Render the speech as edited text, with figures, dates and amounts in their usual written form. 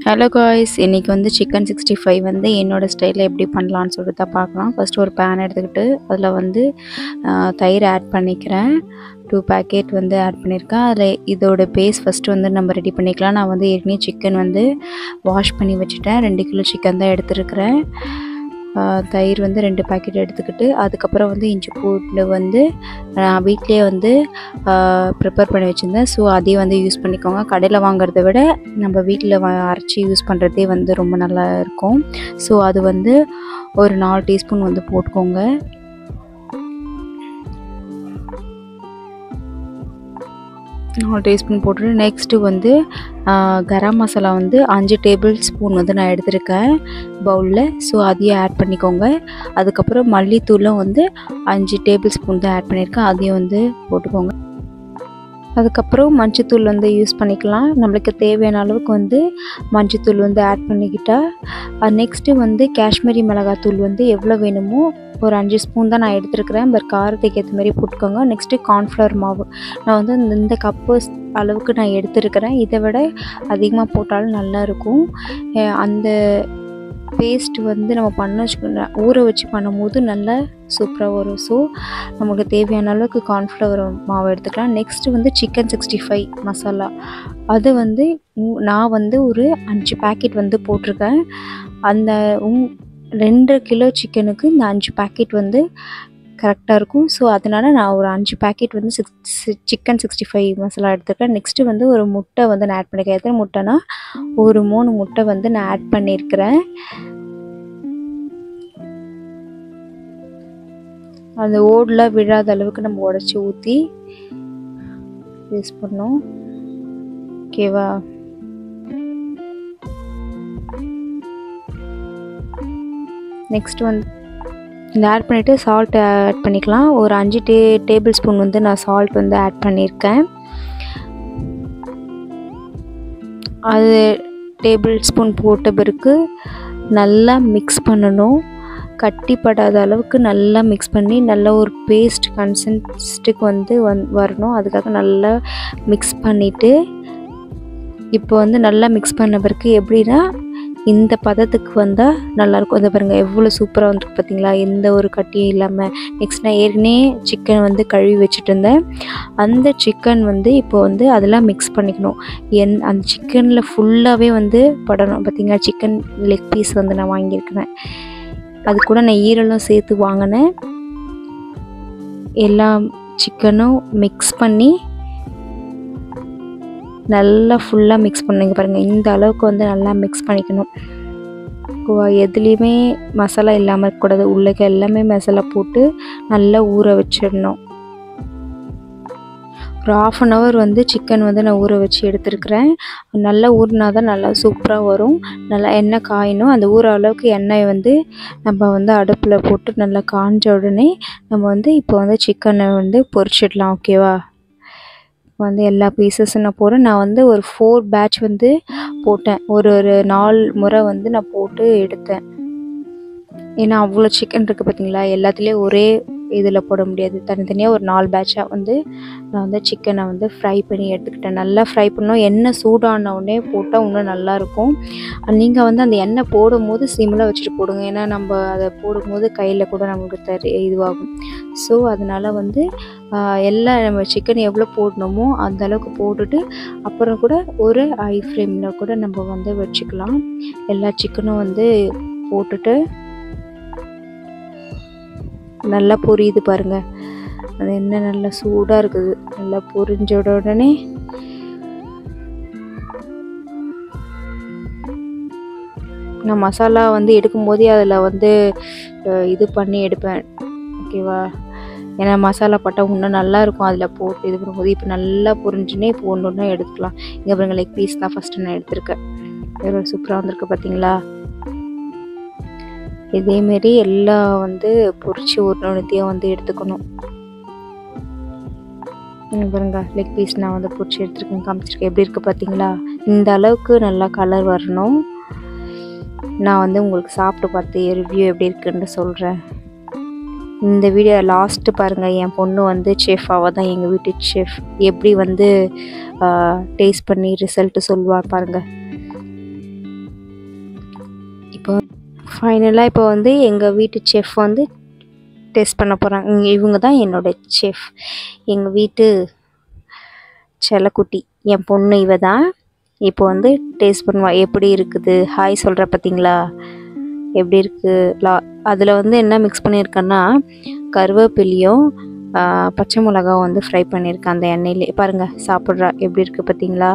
Hello guys, இன்றைக்கி வந்து chicken 65 வந்து என்னோடய ஸ்டைலில் எப்படி பண்ணலான்னு சொல்லிட்டு தான் பார்க்கலாம். ஃபஸ்ட்டு ஒரு பேன் எடுத்துக்கிட்டு அதில் வந்து தயிர் ஆட் பண்ணிக்கிறேன். 2 பேக்கெட் வந்து ஆட் பண்ணியிருக்கேன். அதில் இதோட பேஸ் ஃபஸ்ட்டு வந்து நம்ம ரெடி பண்ணிக்கலாம். நான் வந்து ஏற்கனவே சிக்கன் வந்து வாஷ் பண்ணி வச்சுட்டேன். 2 கிலோ சிக்கன் தான் எடுத்துருக்கிறேன். தயிர் வந்து 2 பேக்கெட் எடுத்துக்கிட்டு அதுக்கப்புறம் வந்து இஞ்சி பூண்டு வந்து நான் வீட்லேயே வந்து ப்ரிப்பேர் பண்ணி வச்சுருந்தேன். ஸோ அதையும் வந்து யூஸ் பண்ணிக்கோங்க. கடையில் வாங்குறத விட நம்ம வீட்டில் அரைச்சி யூஸ் பண்ணுறதே வந்து ரொம்ப நல்லா இருக்கும். ஸோ அது வந்து ஒரு 4 டீஸ்பூன் வந்து போட்டுக்கோங்க. டீஸ்பூன் போட்டுட்டு நெக்ஸ்ட்டு வந்து கரம் மசாலா வந்து 5 டேபிள் ஸ்பூன் வந்து நான் எடுத்திருக்கேன் பவுலில். ஸோ அதையும் ஆட் பண்ணிக்கோங்க. அதுக்கப்புறம் மல்லித்தூளும் வந்து 5 டேபிள் ஸ்பூன் தான் ஆட் பண்ணியிருக்கேன். அதையும் வந்து போட்டுக்கோங்க. அதுக்கப்புறம் மஞ்சத்தூள் வந்து யூஸ் பண்ணிக்கலாம். நம்மளுக்கு தேவையான அளவுக்கு வந்து மஞ்சத்தூள் வந்து ஆட் பண்ணிக்கிட்டால், நெக்ஸ்ட்டு வந்து காஷ்மீரி மிளகாத்தூள் வந்து எவ்வளோ வேணுமோ ஒரு 5 ஸ்பூன் தான் நான் எடுத்துருக்கிறேன். பட் காரத்துக்கு ஏற்ற மாதிரி போட்டுக்கோங்க. நெக்ஸ்ட்டு கார்ன்ஃப்ளவர் மாவு நான் வந்து இந்த கப்பு அளவுக்கு நான் எடுத்துருக்கிறேன். இதை விட அதிகமாக போட்டாலும் நல்லாயிருக்கும். அந்த பேஸ்ட் வந்து நம்ம ஊற வச்சு பண்ணும்போது நல்லா சூப்பராக வரும். ஸோ நமக்கு தேவையான அளவுக்கு கார்ன்ஃப்ளவர் மாவு எடுத்துக்கலாம். நெக்ஸ்ட்டு வந்து சிக்கன் 65 மசாலா அது வந்து நான் வந்து ஒரு 5 பேக்கெட் வந்து போட்டிருக்கேன். அந்த 2 கிலோ சிக்கனுக்கு இந்த 5 பேக்கெட் வந்து கரெக்டாக இருக்கும். ஸோ அதனால் நான் ஒரு 5 பேக்கெட் வந்து சிக்கன் 65 மசாலா எடுத்துருக்கேன். நெக்ஸ்ட்டு வந்து ஒரு முட்டை வந்து நான் ஆட் பண்ணிக்கிறேன். எத்தனை முட்டைனா ஒரு 3 முட்டை வந்து நான் ஆட் பண்ணியிருக்கிறேன். அந்த ஓடில் விழாத அளவுக்கு நம்ம உடச்சி ஊற்றி யூஸ் பண்ணோம். ஓகேவா? நெக்ஸ்ட் வந்து இந்த ஆட் பண்ணிவிட்டு சால்ட் ஆட் பண்ணிக்கலாம். ஒரு 5 டேபிள் ஸ்பூன் வந்து நான் சால்ட் வந்து ஆட் பண்ணியிருக்கேன். அது டேபிள் ஸ்பூன் போட்ட பிறகு நல்லா மிக்ஸ் பண்ணணும். கட்டிப்படாத அளவுக்கு நல்லா மிக்ஸ் பண்ணி நல்ல ஒரு பேஸ்ட் கன்சிஸ்டன்சிக்கு வந்து வரணும். அதுக்காக நல்லா மிக்ஸ் பண்ணிவிட்டு இப்போ வந்து நல்லா மிக்ஸ் பண்ண பிறகு எப்படின்னா இந்த பதத்துக்கு வந்தால் நல்லாயிருக்கும். அதை பாருங்கள் எவ்வளோ சூப்பராக வந்துருக்கு பார்த்தீங்களா, எந்த ஒரு கட்டியும் இல்லாமல். நெக்ஸ்ட் நான் ஏற்கனவே சிக்கன் வந்து கழுவி வச்சுட்டு இருந்தேன். அந்த சிக்கன் வந்து இப்போ வந்து அதெல்லாம் மிக்ஸ் பண்ணிக்கணும். அந்த சிக்கனில் ஃபுல்லாகவே வந்து படணும். பார்த்தீங்களா, சிக்கன் லெக் பீஸ் வந்து நான் வாங்கியிருக்கிறேன். அது கூட நான் ஈரலும் சேர்த்து வாங்கினேன். எல்லா சிக்கனும் மிக்ஸ் பண்ணி நல்லா ஃபுல்லாக மிக்ஸ் பண்ணுங்க. பாருங்கள் இந்த அளவுக்கு வந்து நல்லா மிக்ஸ் பண்ணிக்கணும். எதுலேயுமே மசாலா இல்லாமல் இருக்கக்கூடாது. உள்ளே எல்லாமே மசாலா போட்டு நல்லா ஊற வச்சிடணும். ஒரு 1/2 hour வந்து சிக்கன் வந்து நான் ஊற வச்சு எடுத்துருக்கிறேன். நல்லா ஊறினா தான் நல்லா சூப்பராக வரும். நல்லா எண்ணெய் காயணும். அந்த ஊற அளவுக்கு எண்ணெய் வந்து நம்ம வந்து அடுப்பில் போட்டு நல்லா காஞ்ச உடனே நம்ம வந்து இப்போ வந்து சிக்கனை வந்து பொரிச்சிடலாம். ஓகேவா? வந்து எல்லா பீசஸும் நான் போடுறேன். நான் வந்து ஒரு 4 பேட்ச் வந்து போட்டேன். ஒரு 4 முறை வந்து நான் போட்டு எடுத்தேன். ஏன்னா அவ்வளோ சிக்கன் இருக்குது பார்த்தீங்களா, எல்லாத்துலேயும் ஒரே இதில் போட முடியாது. தனித்தனியாக ஒரு 4 பேட்சாக வந்து நான் வந்து சிக்கனை வந்து ஃப்ரை பண்ணி எடுத்துக்கிட்டேன். நல்லா ஃப்ரை பண்ணணும். எண்ணெய் சூடான உடனே போட்டால் இன்னும் நல்லாயிருக்கும். நீங்கள் வந்து அந்த எண்ணெய் போடும்போது சிம்மில் வச்சுட்டு போடுங்க. ஏன்னா நம்ம அதை போடும்போது கையில் கூட நமக்கு இதுவாகும். ஸோ அதனால் வந்து எல்லாம் நம்ம சிக்கன் எவ்வளோ போடணுமோ அந்த அளவுக்கு போட்டுட்டு அப்புறம் கூட ஒரு ஹை ஃப்ளேமில் கூட நம்ம வந்து வச்சுக்கலாம். எல்லா சிக்கனும் வந்து போட்டுட்டு நல்லா பொரியுது பாருங்கள். அது என்ன நல்லா சூடாக இருக்குது. நல்லா பொரிஞ்ச உடனே நான் மசாலா வந்து எடுக்கும்போதே அதில் வந்து இது பண்ணி எடுப்பேன். ஓகேவா? ஏன்னா மசாலா பட்டா இன்னும் நல்லாயிருக்கும் அதில் போட்டு இது பண்ணும்போது. இப்போ நல்லா பொரிஞ்சுனே இப்போ ஒன்று எடுத்துக்கலாம். இங்கே பாருங்கள், லெக் பீஸ் தான் ஃபஸ்ட்டு நான் எடுத்திருக்கேன். எவ்வளோ சூப்பராக வந்திருக்கு பார்த்தீங்களா? இதேமாரி எல்லாம் வந்து பொரிச்சு ஒன்றுத்தையும் வந்து எடுத்துக்கணும். பாருங்க, லெக் பீஸ் நான் வந்து பொரிச்சு எடுத்துருக்கேன், காமிச்சிருக்கேன். எப்படி இருக்குது பார்த்தீங்களா? இந்த அளவுக்கு நல்லா கலர் வரணும். நான் வந்து உங்களுக்கு சாப்பிட்டு பார்த்து ரிவ்யூ எப்படி இருக்குன்னு சொல்கிறேன். இந்த வீடியோ லாஸ்ட்டு பாருங்கள். என் பொண்ணு வந்து செஃப், அவள் தான் எங்கள் வீட்டு செஃப். எப்படி வந்து டேஸ்ட் பண்ணி ரிசல்ட்டு சொல்லுவாள் பாருங்கள். ஃபைனலாக இப்போ வந்து எங்கள் வீட்டு செஃப் வந்து டேஸ்ட் பண்ண போகிறாங்க. இவங்க தான் என்னோடய செஃப், எங்கள் வீட்டு செல்லக்குட்டி, என் பொண்ணு இவ தான். இப்போ வந்து டேஸ்ட் பண்ணுவா. எப்படி இருக்குது ஹாய் சொல்கிற பார்த்தீங்களா, எப்படி இருக்குது. அதில் வந்து என்ன மிக்ஸ் பண்ணியிருக்கேன்னா கருவேப்பிலையும் பச்சை மிளகாவும் வந்து ஃப்ரை பண்ணியிருக்கேன் அந்த எண்ணெயிலே. பாருங்கள் சாப்பிட்றா எப்படி இருக்குது பார்த்தீங்களா.